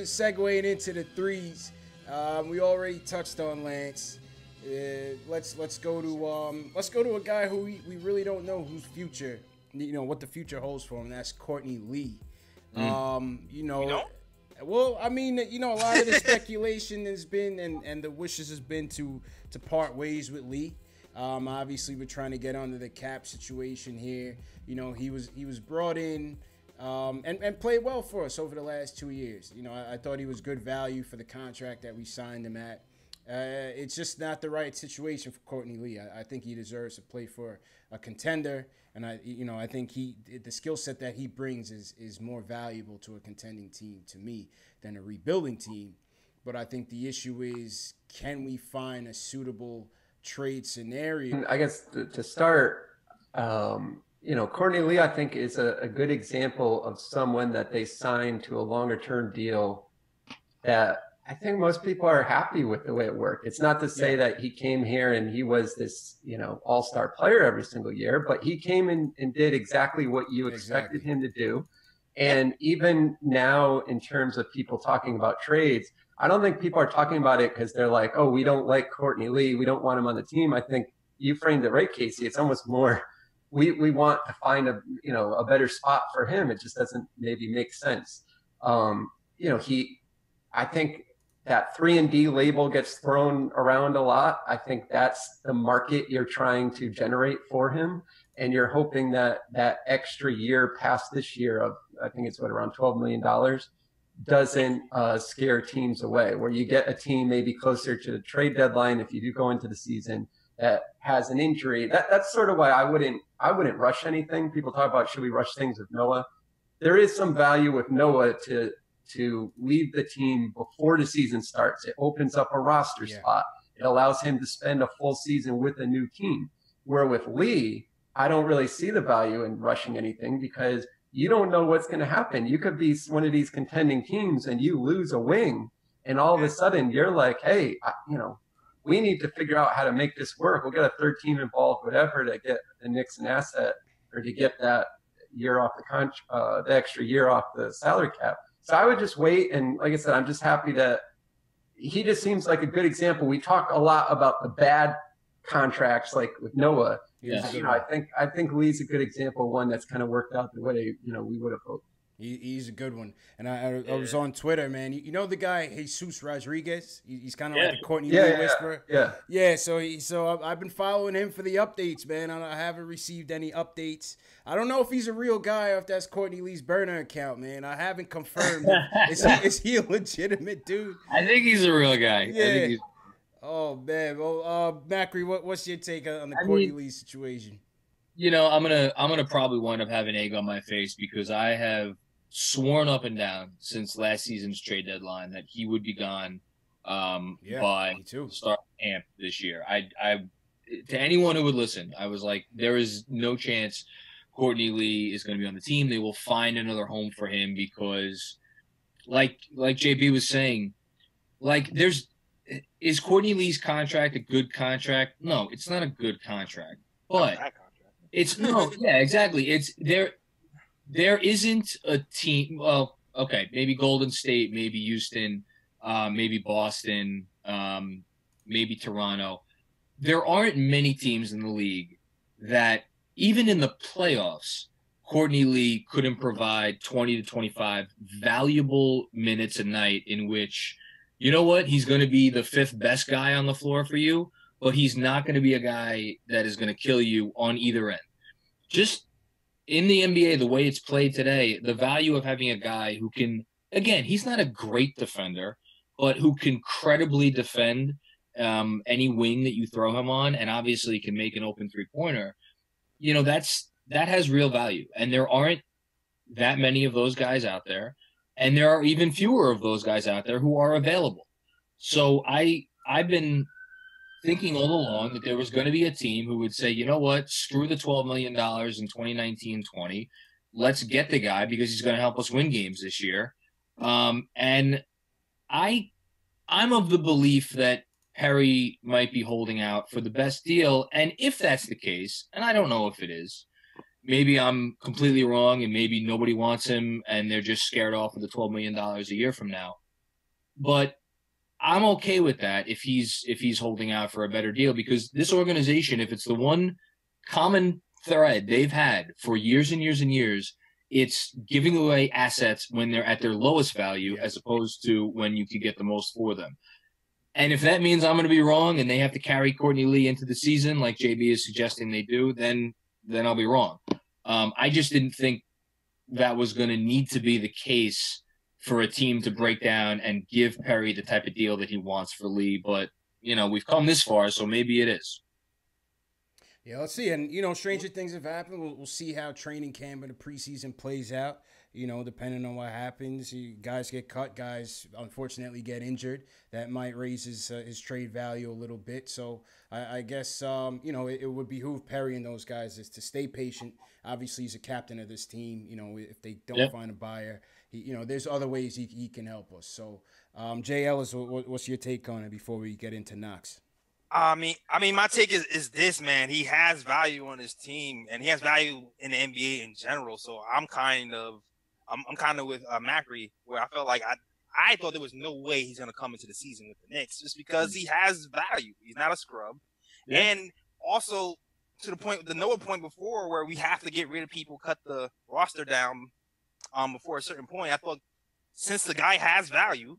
segueing into the threes. We already touched on Lance. Let's go to a guy who we really don't know whose future, what the future holds for him. That's Courtney Lee. Well, I mean, a lot of the speculation has been and the wishes has been to part ways with Lee. Obviously, we're trying to get under the cap situation here. He was brought in and played well for us over the last 2 years. I thought he was good value for the contract that we signed him at. It's just not the right situation for Courtney Lee. I think he deserves to play for a contender, and I think the skill set that he brings is more valuable to a contending team to me than a rebuilding team. But I think the issue is, can we find a suitable trade scenario? I guess to start, Courtney Lee, I think, is a good example of someone that they signed to a longer-term deal that I think most people are happy with the way it worked. It's not to say that he came here and he was this, all-star player every single year, but he came in and did exactly what you expected him to do. And even now, in terms of people talking about trades, I don't think people are talking about it because they're like, oh, we don't like Courtney Lee, we don't want him on the team. I think you framed it right, Casey. It's almost more we want to find a better spot for him. It just doesn't maybe make sense. I think that 3-and-D label gets thrown around a lot. I think that's the market you're trying to generate for him. And you're hoping that that extra year past this year of, I think it's around $12 million, doesn't scare teams away, where you get a team maybe closer to the trade deadline if you do go into the season that has an injury. That's sort of why I wouldn't rush anything. People talk about, should we rush things with Noah? There is some value with Noah to leave the team before the season starts. It opens up a roster spot. It allows him to spend a full season with a new team. Where with Lee, I don't really see the value in rushing anything because you don't know what's going to happen. You could be one of these contending teams and you lose a wing, and all of a sudden you're like, hey, we need to figure out how to make this work. We'll get a third team involved, whatever, to get the Knicks an asset or to get that year off the extra year off the salary cap. So I would just wait. And like I said, I'm just happy that he just seems like a good example. We talk a lot about the bad contracts, like with Noah. Yeah. I think Lee's a good example of one that's kind of worked out the way, we would have hoped. He's a good one. And I was on Twitter, man. You know the guy, Jesus Rodriguez? He's kind of like the Courtney Lee whisperer. Yeah, so I've been following him for the updates, man. I haven't received any updates. I don't know if he's a real guy or if that's Courtney Lee's burner account, man. I haven't confirmed. Is he a legitimate dude? I think he's a real guy. Yeah. Oh, man. Well, Macri, what's your take on the Courtney Lee situation? I'm gonna probably wind up having egg on my face because I have sworn up and down since last season's trade deadline that he would be gone by start camp this year. I to anyone who would listen, I was like, there is no chance Courtney Lee is going to be on the team. They will find another home for him because, like JB was saying, is Courtney Lee's contract a good contract? No, it's not a good contract, but it's exactly. It's there. There isn't a team. Well, okay, maybe Golden State, maybe Houston, maybe Boston, maybe Toronto. There aren't many teams in the league that, even in the playoffs, Courtney Lee couldn't provide 20 to 25 valuable minutes a night in which, you know what, he's going to be the fifth best guy on the floor for you, but he's not going to be a guy that is going to kill you on either end. Just in the NBA, the way it's played today, the value of having a guy who can, again, he's not a great defender, but who can credibly defend any wing that you throw him on, and obviously can make an open three-pointer, that has real value. And there aren't that many of those guys out there, and there are even fewer of those guys out there who are available. So I've been thinking all along that there was going to be a team who would say, you know what, screw the $12 million in 2019-20. Let's get the guy because he's going to help us win games this year. And I'm of the belief that Perry might be holding out for the best deal. And if that's the case, and I don't know if it is, maybe I'm completely wrong and maybe nobody wants him and they're just scared off of the $12 million a year from now. But I'm okay with that if he's holding out for a better deal, because this organization, if it's the one common thread they've had for years and years and years, it's giving away assets when they're at their lowest value as opposed to when you could get the most for them. And if that means I'm going to be wrong and they have to carry Courtney Lee into the season like JB is suggesting they do, then I'll be wrong. I just didn't think that was going to need to be the case for a team to break down and give Perry the type of deal that he wants for Lee. But, we've come this far, so maybe it is. Yeah, let's see. And, stranger things have happened. We'll see how training camp and the preseason plays out, depending on what happens. Guys get cut. Guys, unfortunately, get injured. That might raise his trade value a little bit. So I guess, it would behoove Perry and those guys is to stay patient. Obviously, he's a captain of this team. If they don't find a buyer, there's other ways he can help us. So, Jay Ellis, what's your take on it before we get into Knox? I mean, my take is this, man. He has value on his team, and he has value in the NBA in general. So I'm kind of with Macri, where I felt like I thought there was no way he's going to come into the season with the Knicks, just because he has value. He's not a scrub, and also to the Noah point before, where we have to get rid of people, cut the roster down before a certain point. I thought since the guy has value,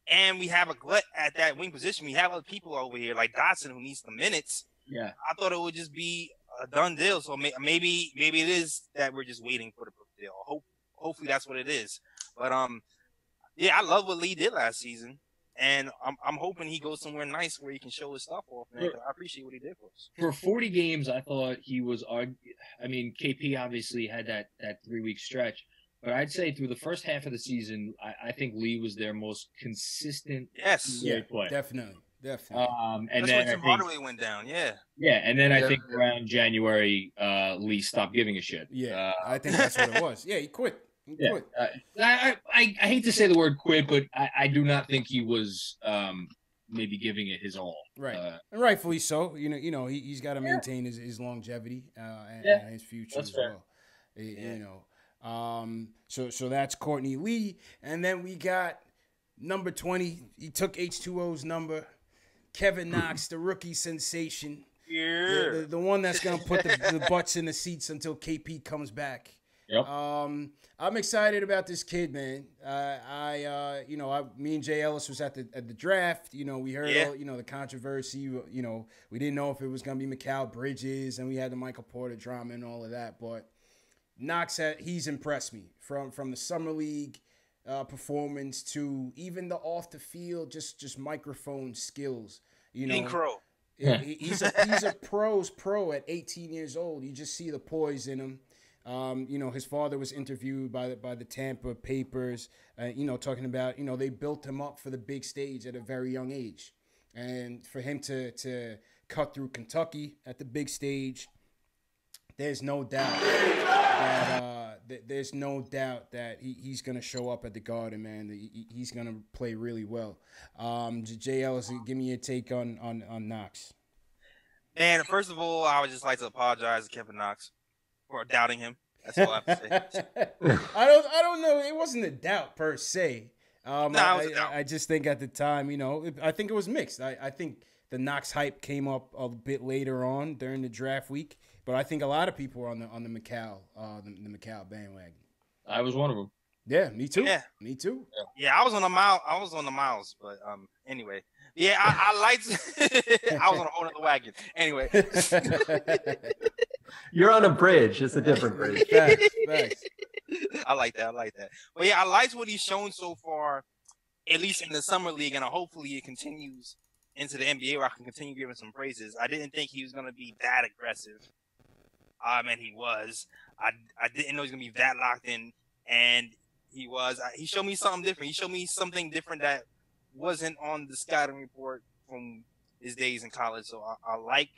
and we have a glut at that wing position, we have other people over here like Dotson who needs the minutes. Yeah, I thought it would just be a done deal. So maybe it is that we're just waiting for the deal. Hopefully that's what it is. But I love what Lee did last season, and I'm hoping he goes somewhere nice where he can show his stuff off. Man, I appreciate what he did for us. For 40 games, I thought he was. I mean, KP obviously had that 3-week stretch. But I'd say through the first half of the season, I think Lee was their most consistent play. Definitely. And that's then when Tim Hardaway went down, and then I think around January, Lee stopped giving a shit. Yeah, I think that's what it was. Yeah, he quit. Quit. I hate to say the word quit, but I do not think he was maybe giving it his all. Right, and rightfully so. He's got to maintain his longevity and his future that's as fair. well. So that's Courtney Lee, and then we got number 20. He took H2O's number. Kevin Knox, the rookie sensation. Yeah, the one that's gonna put the butts in the seats until KP comes back. Yep. I'm excited about this kid, man. Me and Jay Ellis was at the draft. We heard all, the controversy. We didn't know if it was gonna be Mikal Bridges, and we had the Michael Porter drama and all of that. But Knox, he's impressed me from the summer league performance to even the off the field, just microphone skills. Crow. He's a pro's pro at 18 years old. You just see the poise in him. His father was interviewed by the Tampa papers, talking about, they built him up for the big stage at a very young age. And for him to cut through Kentucky at the big stage, there's no doubt that he's going to show up at the Garden, man. He's going to play really well. Jay Ellis, give me your take on Knox. Man, first of all, I would just like to apologize to Kevin Knox for doubting him. That's all I have to say. I don't know. It wasn't a doubt per se. I just think at the time, I think it was mixed. I think the Knox hype came up a bit later on during the draft week, but I think a lot of people were on the Mikal bandwagon. I was one of them. Yeah, me too. Yeah, me too. Yeah, I was on the Miles, but anyway. Yeah, I liked. I was on a whole other wagon. Anyway, you're on a bridge. It's a different bridge. Thanks. I like that. But yeah, I liked what he's shown so far, at least in the summer league, and hopefully it continues into the NBA where I can continue giving some praises. I didn't think he was going to be that aggressive. And he was. I didn't know he was going to be that locked in, and he was. He showed me something different. He showed me something different that wasn't on the scouting report from his days in college. So I like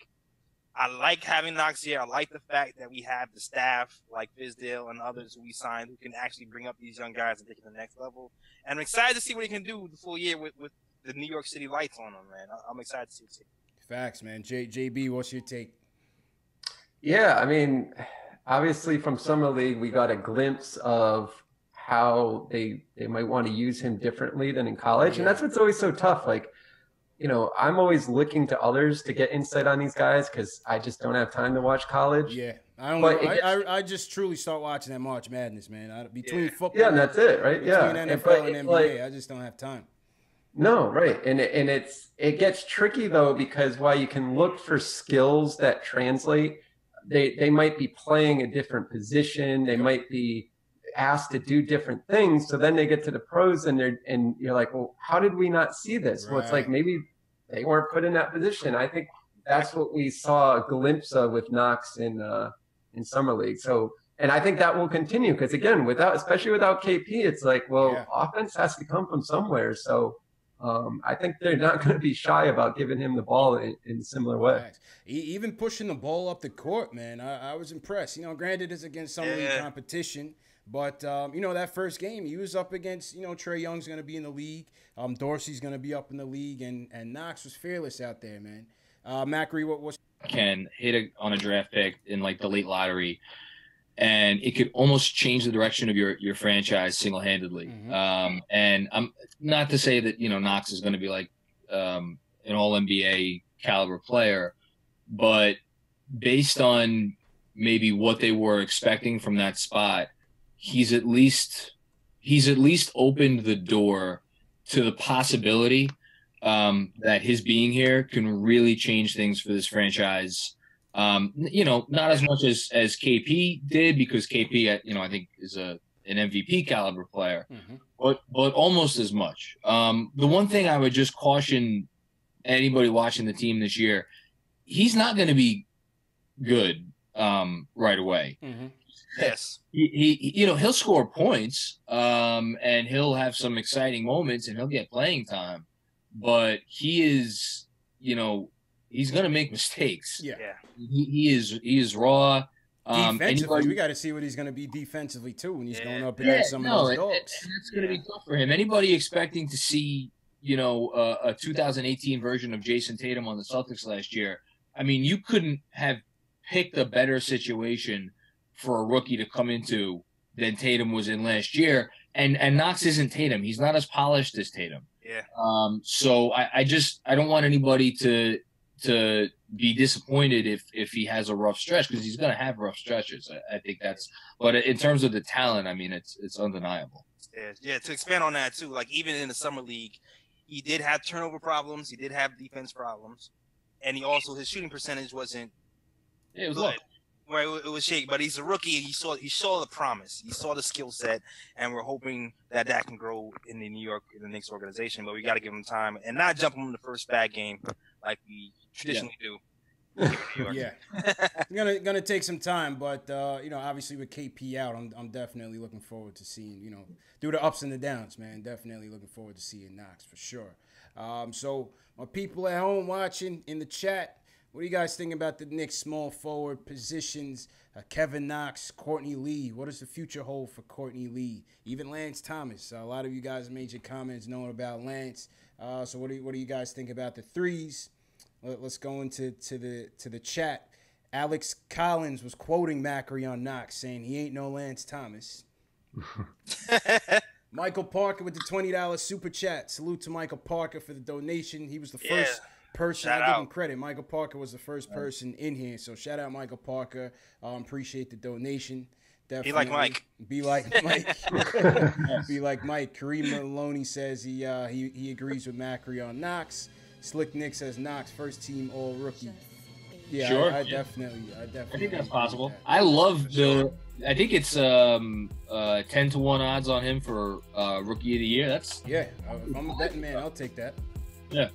having Knox here. I like the fact that we have the staff like Fizdale and others who we signed who can actually bring up these young guys and take it to the next level. And I'm excited to see what he can do the full year with the New York City lights on him, man. I'm excited to see it. Facts, man. JB, what's your take? Yeah, I mean, obviously from Summer League, we got a glimpse of how they might want to use him differently than in college. And that's what's always so tough. Like, you know, I'm always looking to others to get insight on these guys because I just don't have time to watch college. Yeah, I just truly start watching that March Madness, man. Between football, and that's it, right? Between NFL and NBA, like, I just don't have time. No, right, and it gets tricky though, because while you can look for skills that translate, they might be playing a different position, they might be asked to do different things. So then they get to the pros and you're like, well, how did we not see this? Right. Well, it's like maybe they weren't put in that position. I think that's what we saw a glimpse of with Knox in summer league. So, and I think that will continue because again, especially without KP, it's like, well, offense has to come from somewhere. So I think they're not going to be shy about giving him the ball in a similar way. Even pushing the ball up the court, man. I was impressed. You know, granted, it's against summer league competition. But, you know, that first game, he was up against, you know, Trae Young's going to be in the league. Dorsey's going to be up in the league. And Knox was fearless out there, man. Macri, what was... Can hit on a draft pick in, like, the late lottery, and it could almost change the direction of your franchise single-handedly. Mm-hmm. And I'm not to say that, you know, Knox is going to be, like, an all-NBA caliber player, but based on maybe what they were expecting from that spot, he's at least opened the door to the possibility that his being here can really change things for this franchise. You know, not as much as KP did, because KP, you know, I think is an MVP caliber player, but almost as much. The one thing I would just caution anybody watching the team this year, he's not going to be good right away. Mm-hmm. Yes, he you know, he'll score points, and he'll have some exciting moments, and he'll get playing time. But he is, you know, he's gonna make mistakes. Yeah, he is raw. Defensively, we got to see what he's gonna be defensively too when he's going up against some of those dogs. And that's gonna be tough for him. Anybody expecting to see, you know, a 2018 version of Jason Tatum on the Celtics last year? I mean, you couldn't have picked a better situation for a rookie to come into than Tatum was in last year. And Knox isn't Tatum. He's not as polished as Tatum. Yeah. So I don't want anybody to be disappointed if he has a rough stretch, because he's going to have rough stretches. I think that's, but in terms of the talent, I mean, it's undeniable. Yeah. To expand on that too, like even in the summer league, he did have turnover problems. He did have defense problems, and he also, his shooting percentage wasn't. Yeah, it was low. Right, it was shaky, but he's a rookie. He saw the promise. He saw the skill set, and we're hoping that can grow in the Knicks organization. But we got to give him time and not jump him in the first bad game like we traditionally do. Yeah, gonna take some time, but you know, obviously with KP out, I'm definitely looking forward to seeing, you know, through the ups and the downs, man. Definitely looking forward to seeing Knox for sure. So my people at home watching in the chat, what do you guys think about the Knicks small forward positions? Kevin Knox, Courtney Lee. What does the future hold for Courtney Lee? Even Lance Thomas. A lot of you guys made your comments knowing about Lance. So what do you guys think about the threes? Let's go into the chat. Alex Collins was quoting Macri on Knox, saying he ain't no Lance Thomas. Michael Parker with the $20 super chat. Salute to Michael Parker for the donation. He was the first person. I give him credit. Michael Parker was the first person in here, so shout out Michael Parker. Appreciate the donation. Definitely. Be like Mike. Be like Mike. Be like Mike. Kareem Maloney says he agrees with Macri on Knox. Slick Nick says Knox first team all rookie. Yeah, sure. I definitely. I think that's possible. I love I think it's 10-1 odds on him for rookie of the year. That's if I'm a betting man, I'll take that. Yeah.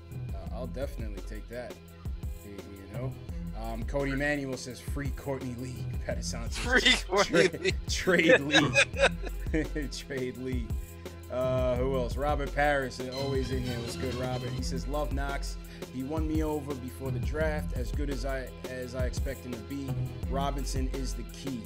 I'll definitely take that. You know, Cody Manuel says free Courtney Lee. That sounds free Courtney Lee. Trade Lee. Trade Lee. Who else? Robert Parris, always in here. What's good, Robert? He says love Knox. He won me over before the draft. As good as I expect him to be. Robinson is the key.